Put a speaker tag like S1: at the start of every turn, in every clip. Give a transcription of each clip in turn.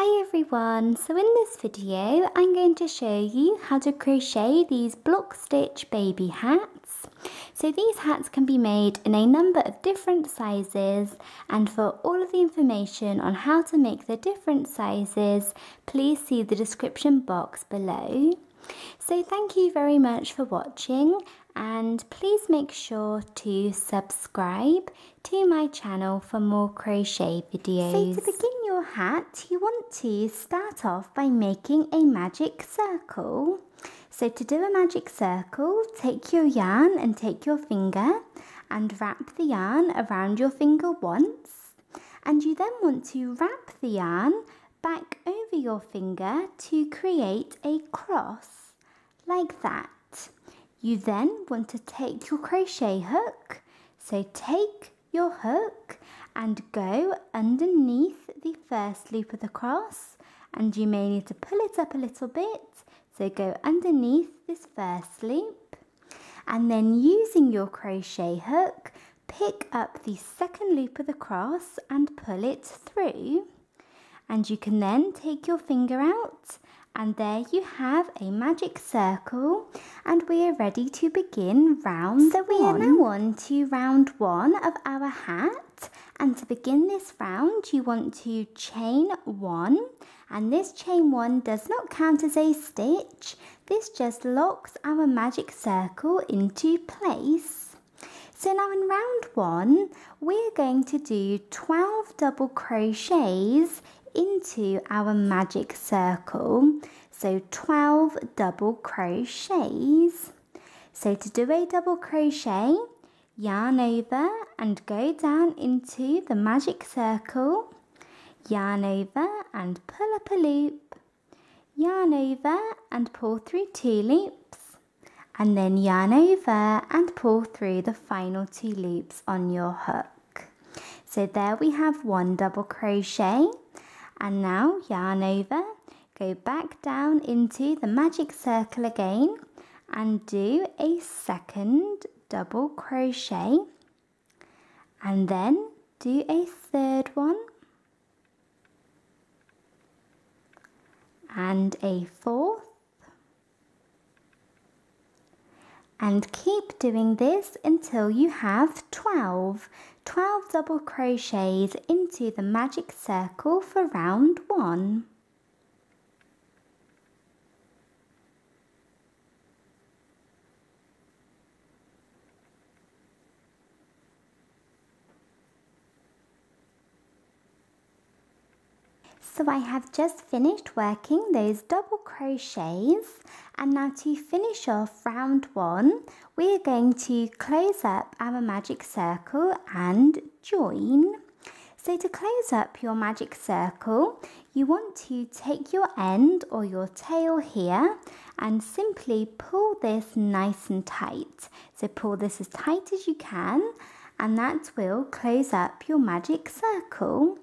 S1: Hi everyone, so in this video I'm going to show you how to crochet these block stitch baby hats. So these hats can be made in a number of different sizes, and for all of the information on how to make the different sizes, please see the description box below. So thank you very much for watching, and please make sure to subscribe to my channel for more crochet videos. So to begin your hat, you want to start off by making a magic circle. So to do a magic circle, take your yarn and take your finger and wrap the yarn around your finger once, and you then want to wrap the yarn back over your finger to create a cross, like that. You then want to take your crochet hook, so take your hook and go underneath the first loop of the cross, and you may need to pull it up a little bit, so go underneath this first loop, and then using your crochet hook, pick up the second loop of the cross and pull it through, and you can then take your finger out, and there you have a magic circle, and we are ready to begin round one. So we are now on to round one of our hat, and to begin this round you want to chain one, and this chain one does not count as a stitch. This just locks our magic circle into place. So now in round one we're going to do 12 double crochets into our magic circle, so 12 double crochets. So to do a double crochet, yarn over and go down into the magic circle, yarn over and pull up a loop, yarn over and pull through 2 loops, and then yarn over and pull through the final 2 loops on your hook. So there we have 1 double crochet. And now yarn over, go back down into the magic circle again and do a second double crochet, and then do a third one and a fourth, and keep doing this until you have 12 double crochets into the magic circle for round one. So I have just finished working those double crochets, and now to finish off round one, we are going to close up our magic circle and join. So to close up your magic circle, you want to take your end or your tail here and simply pull this nice and tight. So pull this as tight as you can, and that will close up your magic circle.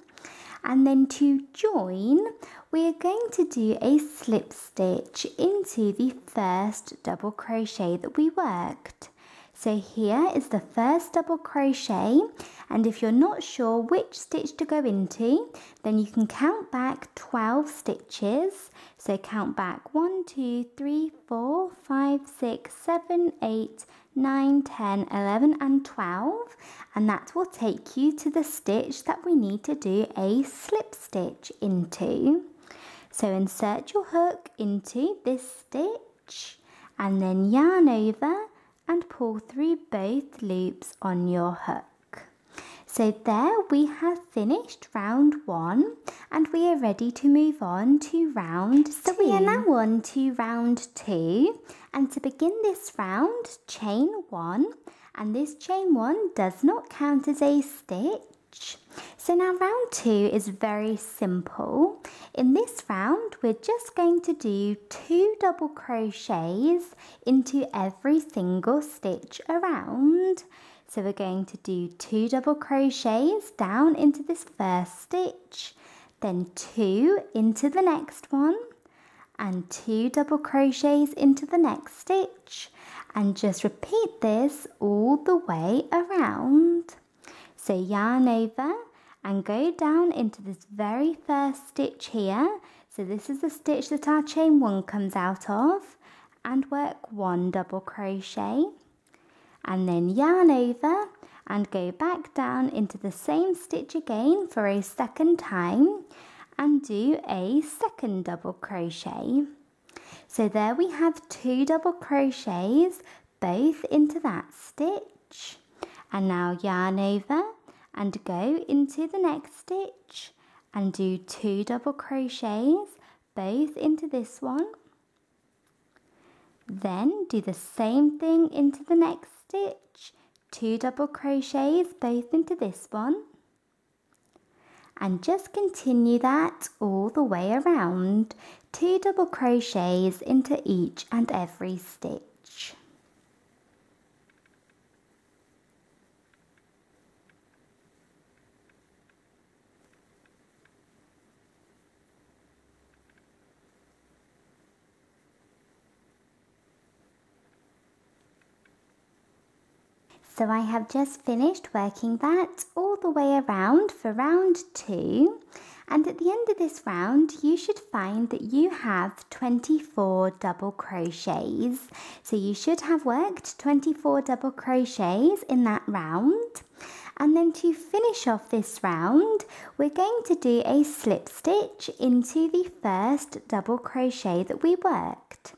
S1: And then to join, we are going to do a slip stitch into the first double crochet that we worked. So here is the first double crochet, and if you're not sure which stitch to go into, then you can count back 12 stitches. So count back 1, 2, 3, 4, 5, 6, 7, 8, 9, 10, 11 and 12, and that will take you to the stitch that we need to do a slip stitch into. So insert your hook into this stitch and then yarn over and pull through both loops on your hook. So there we have finished round one, and we are ready to move on to round two. So we are now on to round two, and to begin this round, chain one, and this chain one does not count as a stitch. So now round two is very simple. In this round we're just going to do 2 double crochets into every single stitch around. So we're going to do 2 double crochets down into this first stitch, then 2 into the next one, and 2 double crochets into the next stitch, and just repeat this all the way around. So yarn over and go down into this very first stitch here. So this is the stitch that our chain 1 comes out of, and work 1 double crochet, and then yarn over and go back down into the same stitch again for a second time and do a second double crochet. So there we have 2 double crochets, both into that stitch, and now yarn over and go into the next stitch and do 2 double crochets, both into this one. Then do the same thing into the next stitch, 2 double crochets, both into this one. And just continue that all the way around, 2 double crochets into each and every stitch. So I have just finished working that all the way around for round 2, and at the end of this round you should find that you have 24 double crochets. So you should have worked 24 double crochets in that round. And then to finish off this round, we're going to do a slip stitch into the first double crochet that we worked.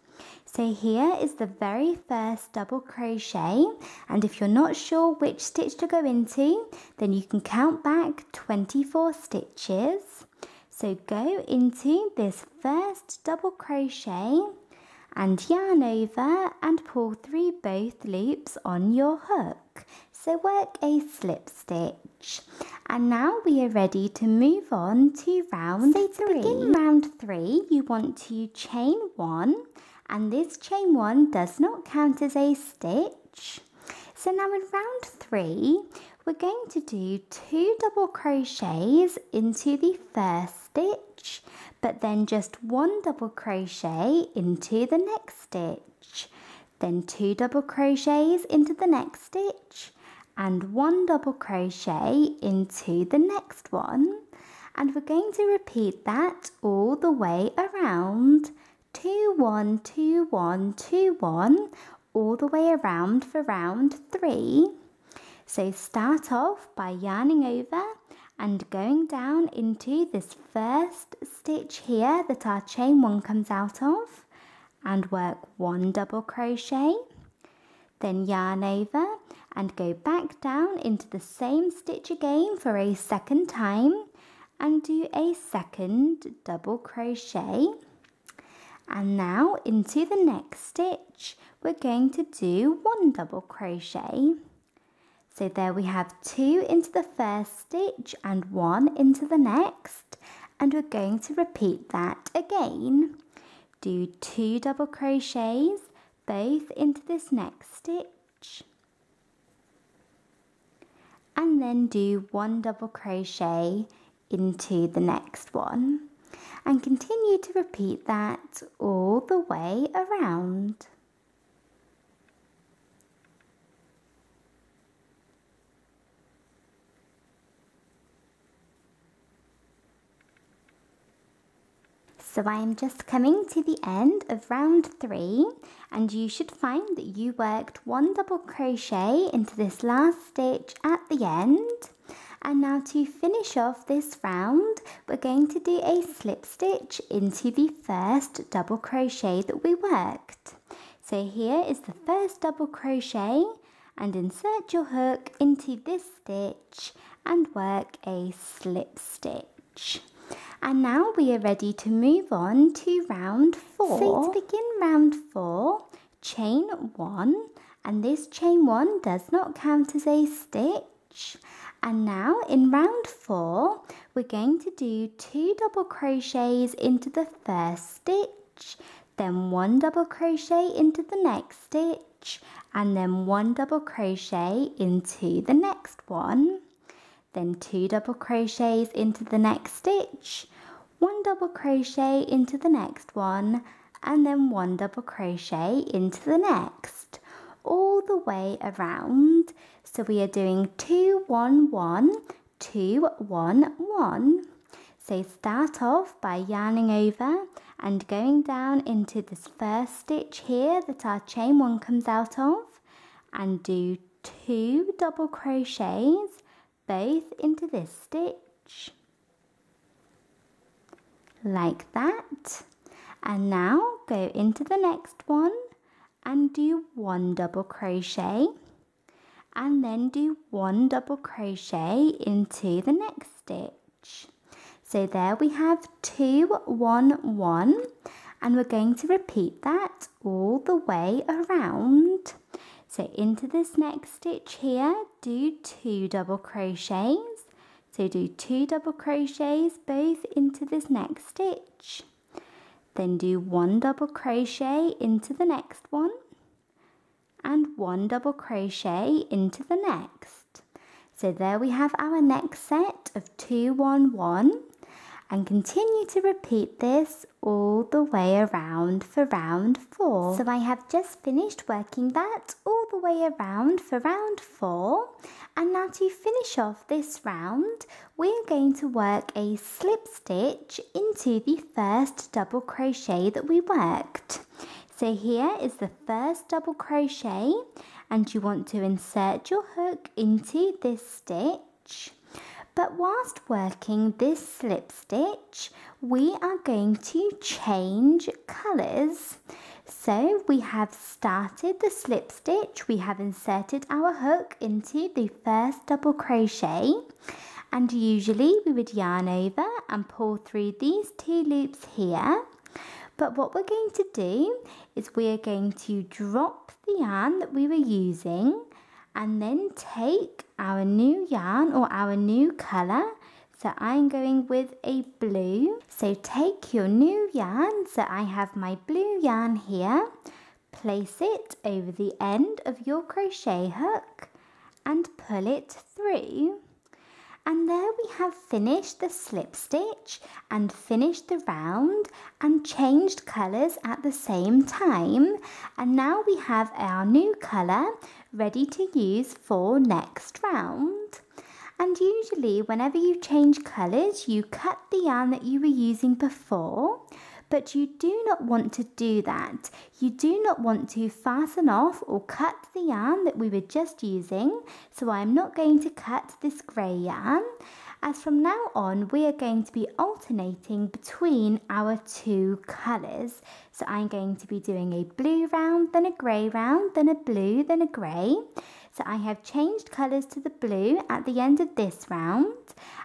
S1: So here is the very first double crochet, and if you're not sure which stitch to go into, then you can count back 24 stitches. So go into this first double crochet and yarn over and pull through both loops on your hook. So work a slip stitch. And now we are ready to move on to round 3. To begin round 3, you want to chain 1. And this chain 1 does not count as a stitch. So now in round 3, we're going to do 2 double crochets into the first stitch, but then just 1 double crochet into the next stitch, then 2 double crochets into the next stitch, and 1 double crochet into the next one. And we're going to repeat that all the way around. 2 1 2 1 2 1 all the way around for round 3. So start off by yarning over and going down into this first stitch here that our chain 1 comes out of, and work 1 double crochet, then yarn over and go back down into the same stitch again for a second time and do a second double crochet. And now into the next stitch, we're going to do 1 double crochet. So there we have 2 into the first stitch and 1 into the next, and we're going to repeat that again. Do 2 double crochets, both into this next stitch, and then do 1 double crochet into the next one. And continue to repeat that all the way around. So I am just coming to the end of round 3, and you should find that you worked 1 double crochet into this last stitch at the end. And now to finish off this round, we're going to do a slip stitch into the first double crochet that we worked. So here is the first double crochet, and insert your hook into this stitch and work a slip stitch. And now we are ready to move on to round 4. So to begin round 4, chain 1, and this chain 1 does not count as a stitch. And now in round 4, we're going to do 2 double crochets into the first stitch, then 1 double crochet into the next stitch, and then 1 double crochet into the next one, then 2 double crochets into the next stitch, 1 double crochet into the next one, and then 1 double crochet into the next, all the way around. So we are doing 2 1 1, 2, 1, 1. So start off by yarning over and going down into this first stitch here that our chain 1 comes out of, and do 2 double crochets both into this stitch like that. And now go into the next one and do 1 double crochet, and then do 1 double crochet into the next stitch. So there we have 2, 1, 1, and we're going to repeat that all the way around. So into this next stitch here, do 2 double crochets. So do 2 double crochets both into this next stitch. Then do 1 double crochet into the next one, and 1 double crochet into the next. So there we have our next set of 2, 1, 1, and continue to repeat this all the way around for round 4. So I have just finished working that all the way around for round 4, and now to finish off this round we're going to work a slip stitch into the first double crochet that we worked. So here is the first double crochet, and you want to insert your hook into this stitch. But whilst working this slip stitch, we are going to change colours. So we have started the slip stitch, we have inserted our hook into the first double crochet, and usually we would yarn over and pull through these 2 loops here. But what we're going to do is we are going to drop the yarn that we were using, and then take our new yarn or our new colour. So I'm going with a blue. So take your new yarn. So I have my blue yarn here. Place it over the end of your crochet hook and pull it through. And there we have finished the slip stitch and finished the round and changed colours at the same time. And now we have our new colour ready to use for next round. And usually whenever you change colours, you cut the yarn that you were using before, but you do not want to do that. You do not want to fasten off or cut the yarn that we were just using. So I'm not going to cut this grey yarn, as from now on we are going to be alternating between our 2 colours. So I'm going to be doing a blue round, then a grey round, then a blue, then a grey. So I have changed colours to the blue at the end of this round,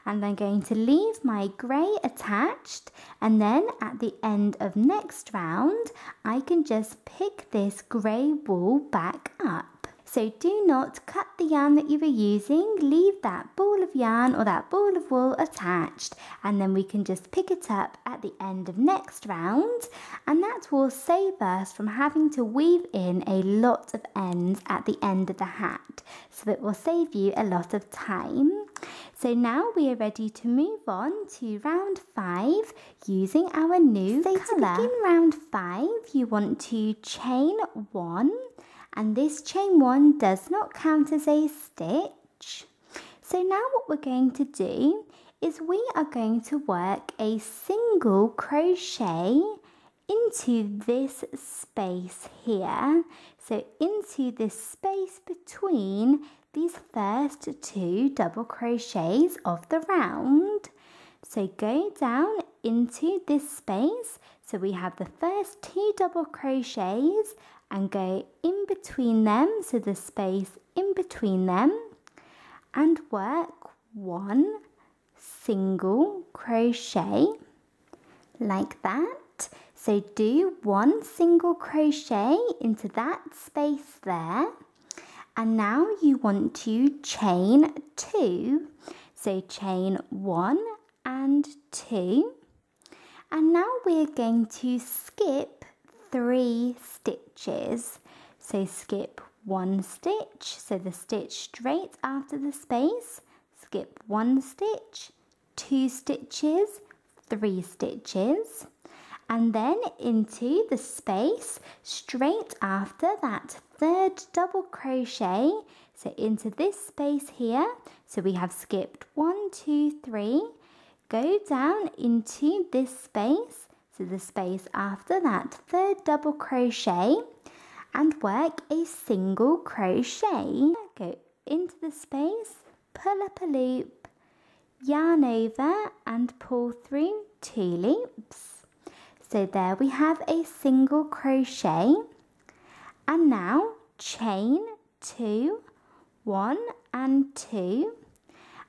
S1: and I'm going to leave my grey attached, and then at the end of next round I can just pick this grey wool back up. So do not cut the yarn that you were using, leave that ball of yarn or that ball of wool attached, and then we can just pick it up at the end of next round, and that will save us from having to weave in a lot of ends at the end of the hat. So it will save you a lot of time. So now we are ready to move on to round 5 using our new colour. So to begin round 5 you want to chain 1, and this chain 1 does not count as a stitch. So now what we're going to do is we are going to work a single crochet into this space here. So into this space between these first 2 double crochets of the round. So go down into this space. So we have the first 2 double crochets and go in between them, so the space in between them, and work 1 single crochet like that. So do 1 single crochet into that space there, and now you want to chain 2. So chain 1 and 2, and now we're going to skip 3 stitches. So skip 1 stitch, so the stitch straight after the space, skip 1 stitch, 2 stitches, 3 stitches, and then into the space straight after that 3rd double crochet, So into this space here, so we have skipped 1, 2, 3, go down into this space, so the space after that third double crochet, and work a single crochet. Go into the space, pull up a loop, yarn over and pull through 2 loops. So there we have a single crochet, and now chain 2, 1 and 2,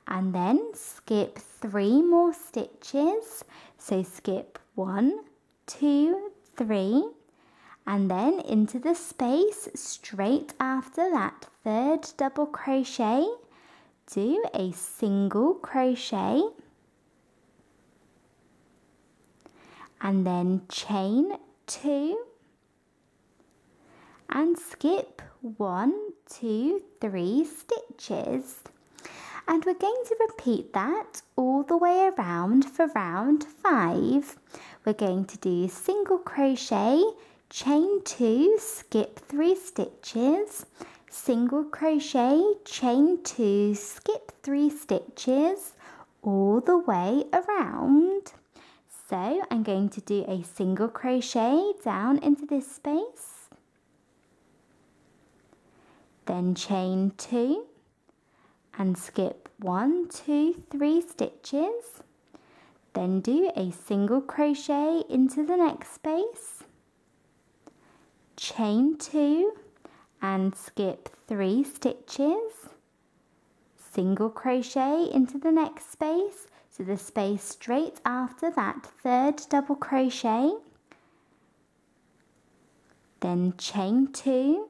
S1: and then skip 3 more stitches. So skip 1, 2, 3, and then into the space straight after that third double crochet, do a single crochet, and then chain 2 and skip 1, 2, 3 stitches. And we're going to repeat that all the way around for round 5. We're going to do single crochet, chain 2, skip 3 stitches, single crochet, chain 2, skip 3 stitches, all the way around. So I'm going to do a single crochet down into this space, then chain 2 and skip 1, 2, 3 stitches, then do a single crochet into the next space, chain 2 and skip 3 stitches, single crochet into the next space, so the space straight after that third double crochet, then chain 2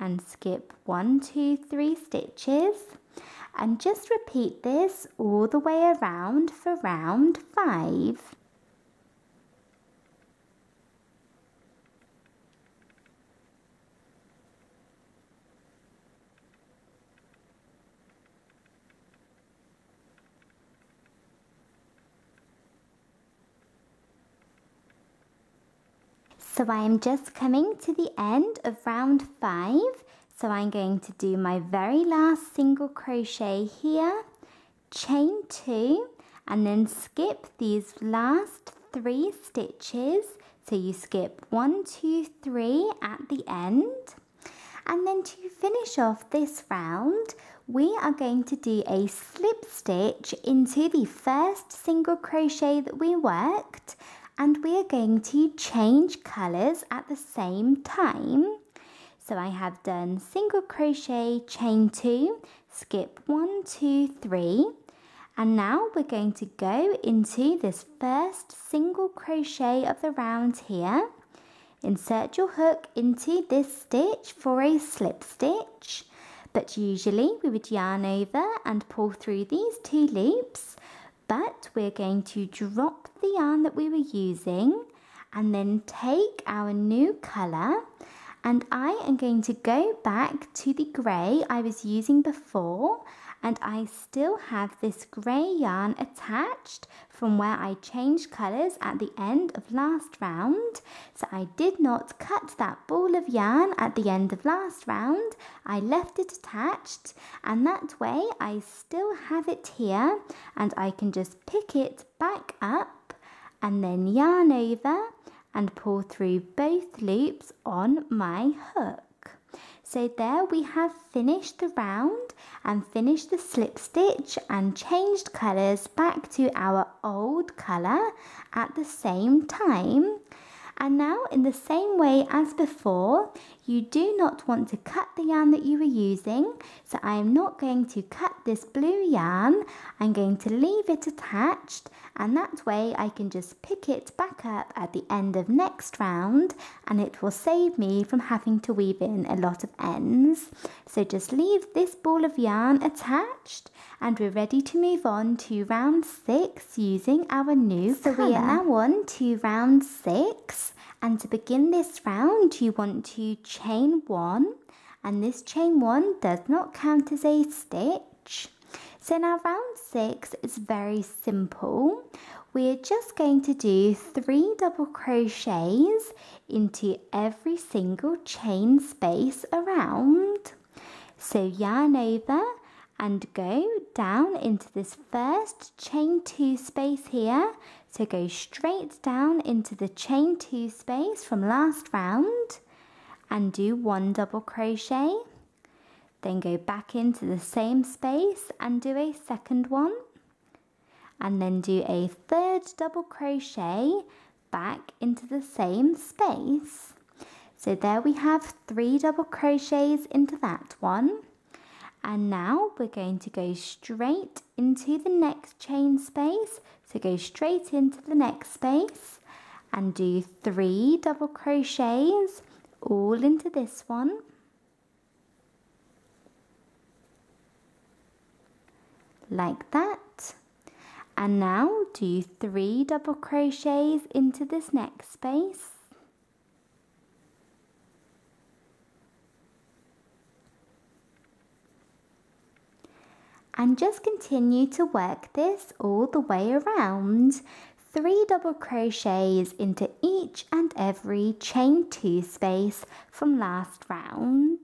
S1: and skip 1, 2, 3 stitches, and just repeat this all the way around for round 5. So I am just coming to the end of round 5. So I'm going to do my very last single crochet here, chain 2, and then skip these last 3 stitches. So you skip 1, 2, 3 at the end. And then to finish off this round, we are going to do a slip stitch into the first single crochet that we worked, and we are going to change colours at the same time. So I have done single crochet, chain 2, skip 1, 2, 3, and now we're going to go into this first single crochet of the round here. Insert your hook into this stitch for a slip stitch, but usually we would yarn over and pull through these 2 loops, but we're going to drop the yarn that we were using and then take our new colour, and I am going to go back to the grey I was using before, and I still have this grey yarn attached from where I changed colours at the end of last round. So I did not cut that ball of yarn at the end of last round, I left it attached, and that way I still have it here, and I can just pick it back up and then yarn over and pull through both loops on my hook. So there we have finished the round and finished the slip stitch and changed colours back to our old colour at the same time. And now, in the same way as before, you do not want to cut the yarn that you were using, so I am not going to cut this blue yarn. I'm going to leave it attached, and that way I can just pick it back up at the end of next round, and it will save me from having to weave in a lot of ends. So just leave this ball of yarn attached, and we're ready to move on to round 6 using our new colour. So we are now on to round 6, and to begin this round you want to chain 1, and this chain 1 does not count as a stitch. So now round 6 is very simple. We're just going to do 3 double crochets into every single chain space around. So yarn over and go down into this first chain 2 space here. So go straight down into the chain 2 space from last round and do 1 double crochet. Then go back into the same space and do a second one. And then do a 3rd double crochet back into the same space. So there we have 3 double crochets into that one. And now we're going to go straight into the next chain space. So go straight into the next space and do 3 double crochets all into this one. Like that. And now do 3 double crochets into this next space. And just continue to work this all the way around. 3 double crochets into each and every chain 2 space from last round.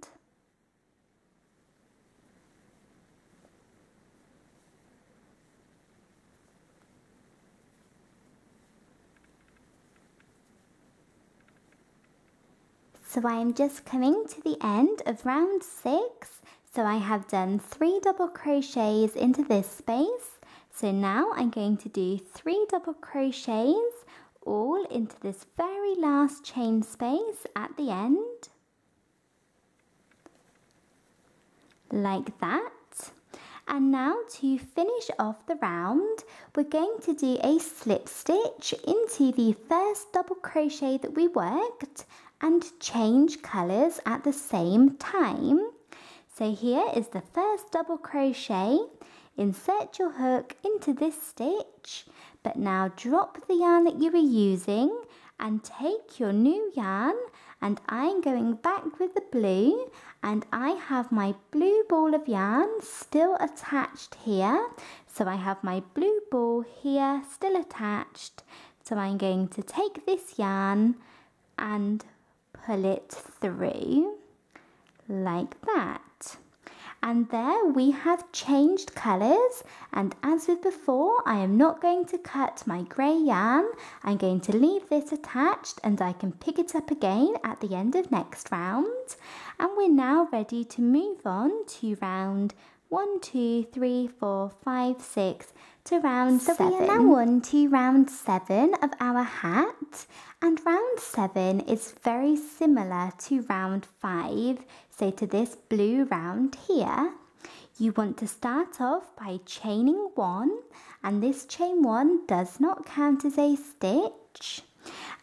S1: So I am just coming to the end of round 6. So I have done 3 double crochets into this space. So now I'm going to do 3 double crochets all into this very last chain space at the end. Like that. And now to finish off the round, we're going to do a slip stitch into the first double crochet that we worked and change colours at the same time. So here is the first double crochet. Insert your hook into this stitch, but now drop the yarn that you were using and take your new yarn, and I'm going back with the blue, and I have my blue ball of yarn still attached here. So I have my blue ball here still attached. So I'm going to take this yarn and pull it through like that. And there we have changed colours, and as with before, I am not going to cut my grey yarn. I'm going to leave this attached and I can pick it up again at the end of next round. And we're now ready to move on to round 1, 2, 3, 4, 5, 6 to round 7. So we are now on to round 7 of our hat, and round 7 is very similar to round 5, so to this blue round here. You want to start off by chaining 1, and this chain 1 does not count as a stitch.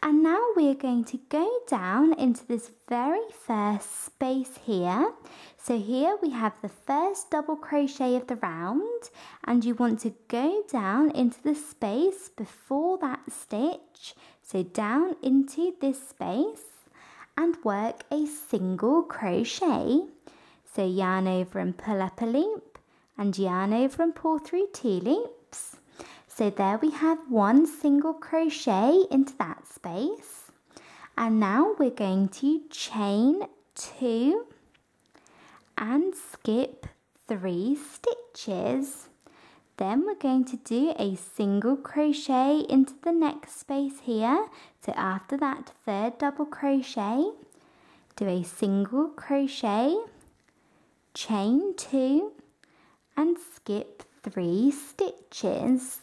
S1: And now we are going to go down into this very first space here. So here we have the first double crochet of the round, and you want to go down into the space before that stitch. So down into this space and work a single crochet. So yarn over and pull up a loop, and yarn over and pull through 2 loops. So there we have 1 single crochet into that space. And now we're going to chain 2 and skip 3 stitches. Then we're going to do a single crochet into the next space here. So after that 3rd double crochet, do a single crochet, chain 2 and skip 3 stitches.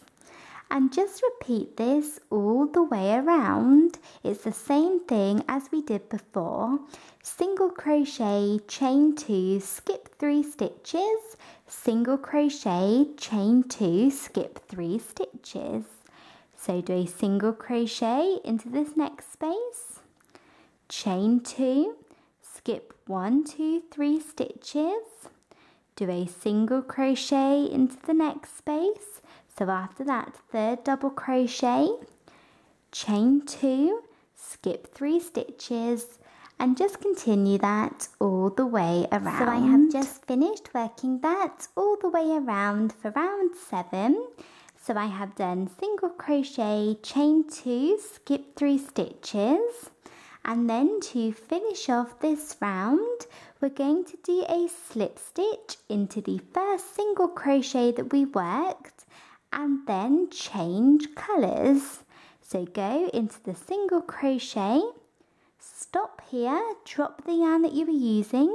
S1: And just repeat this all the way around. It's the same thing as we did before. Single crochet, chain 2, skip 3 stitches, single crochet, chain 2, skip 3 stitches. So do a single crochet into this next space, chain 2, skip 1, 2, 3 stitches, do a single crochet into the next space. So after that 3rd double crochet, chain 2, skip 3 stitches, and just continue that all the way around. So I have just finished working that all the way around for round 7. So I have done single crochet, chain 2, skip 3 stitches, and then to finish off this round, we're going to do a slip stitch into the first single crochet that we worked and then change colours. So go into the single crochet, stop here, drop the yarn that you were using,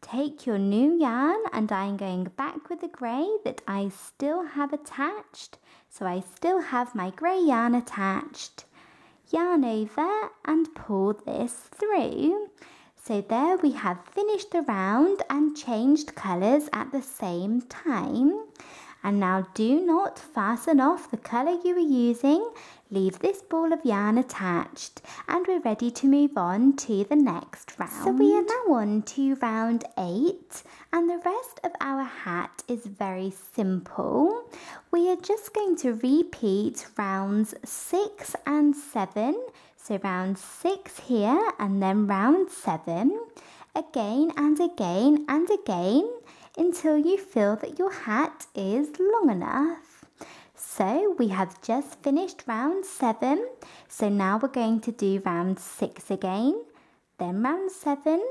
S1: take your new yarn, and I'm going back with the grey that I still have attached. So I still have my grey yarn attached. Yarn over and pull this through. So there we have finished the round and changed colours at the same time. And now do not fasten off the colour you were using. Leave this ball of yarn attached and we're ready to move on to the next round. So we are now on to round 8 and the rest of our hat is very simple. We are just going to repeat rounds 6 and 7. So round 6 here and then round 7. Again and again and again until you feel that your hat is long enough. So we have just finished round 7, so now we're going to do round 6 again, then round 7,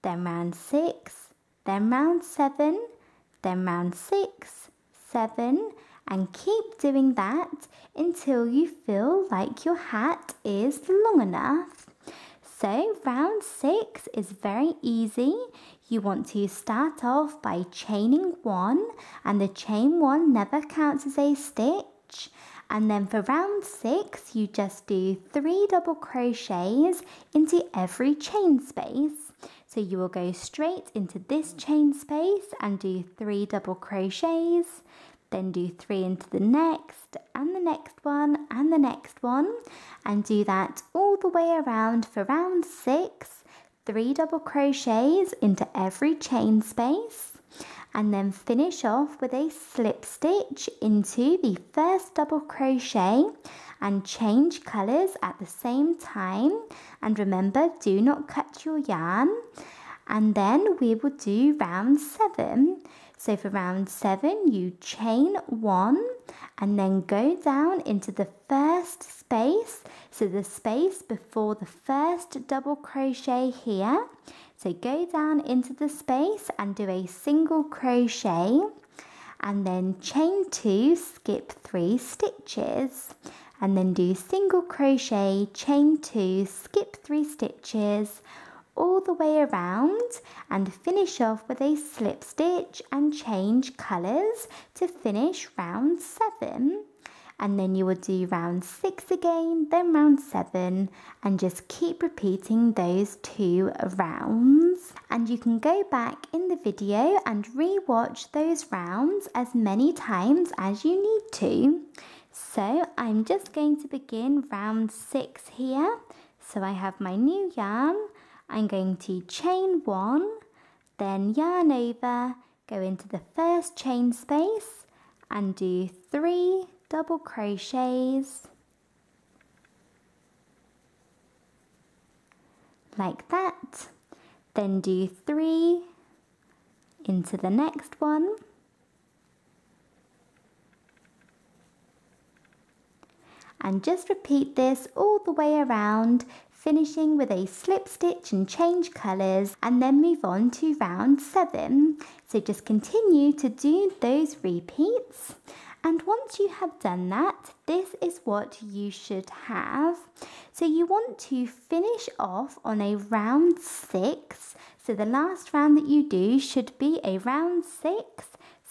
S1: then round 6, then round 7, then round 6, 7, and keep doing that until you feel like your hat is long enough. So round 6 is very easy. You want to start off by chaining 1 and the chain 1 never counts as a stitch. And then for round 6 you just do 3 double crochets into every chain space. So you will go straight into this chain space and do 3 double crochets. Then do 3 into the next and the next one and the next one, and do that all the way around for round 6, 3 double crochets into every chain space, and then finish off with a slip stitch into the first double crochet and change colours at the same time. And remember, do not cut your yarn. And then we will do round 7. So for round 7 you chain 1 and then go down into the first space, so the space before the first double crochet here. So go down into the space and do a single crochet and then chain 2, skip 3 stitches, and then do single crochet, chain 2, skip 3 stitches all the way around and finish off with a slip stitch and change colours to finish round 7. And then you will do round 6 again, then round 7, and just keep repeating those 2 rounds. And you can go back in the video and re-watch those rounds as many times as you need to. So I'm just going to begin round 6 here. So I have my new yarn. I'm going to chain 1, then yarn over, go into the first chain space and do 3 double crochets like that, then do 3 into the next one, and just repeat this all the way around, finishing with a slip stitch and change colours, and then move on to round 7. So just continue to do those repeats, and once you have done that, this is what you should have. So you want to finish off on a round 6. So the last round that you do should be a round 6.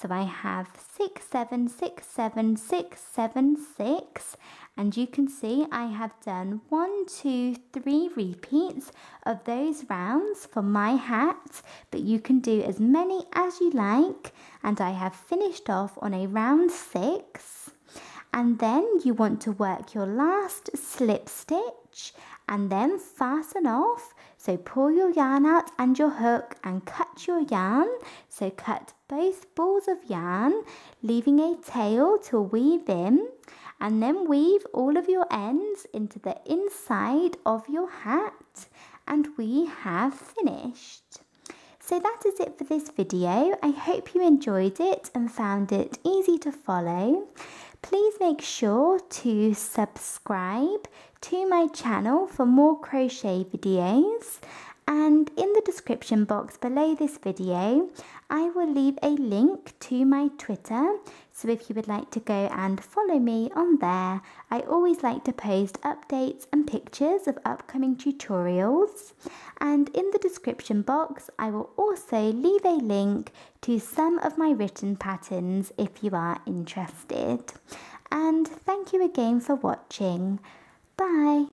S1: So I have 6, 7, 6, 7, 6, 7, 6, and you can see I have done 1, 2, 3 repeats of those rounds for my hat, but you can do as many as you like, and I have finished off on a round 6. And then you want to work your last slip stitch and then fasten off. So pull your yarn out and your hook and cut your yarn. So cut both balls of yarn, leaving a tail to weave in, and then weave all of your ends into the inside of your hat, and we have finished. So that is it for this video. I hope you enjoyed it and found it easy to follow. Please make sure to subscribe to my channel for more crochet videos, And in the description box below this video, I will leave a link to my Twitter. So if you would like to go and follow me on there, I always like to post updates and pictures of upcoming tutorials. And in the description box, I will also leave a link to some of my written patterns if you are interested. And thank you again for watching. Bye!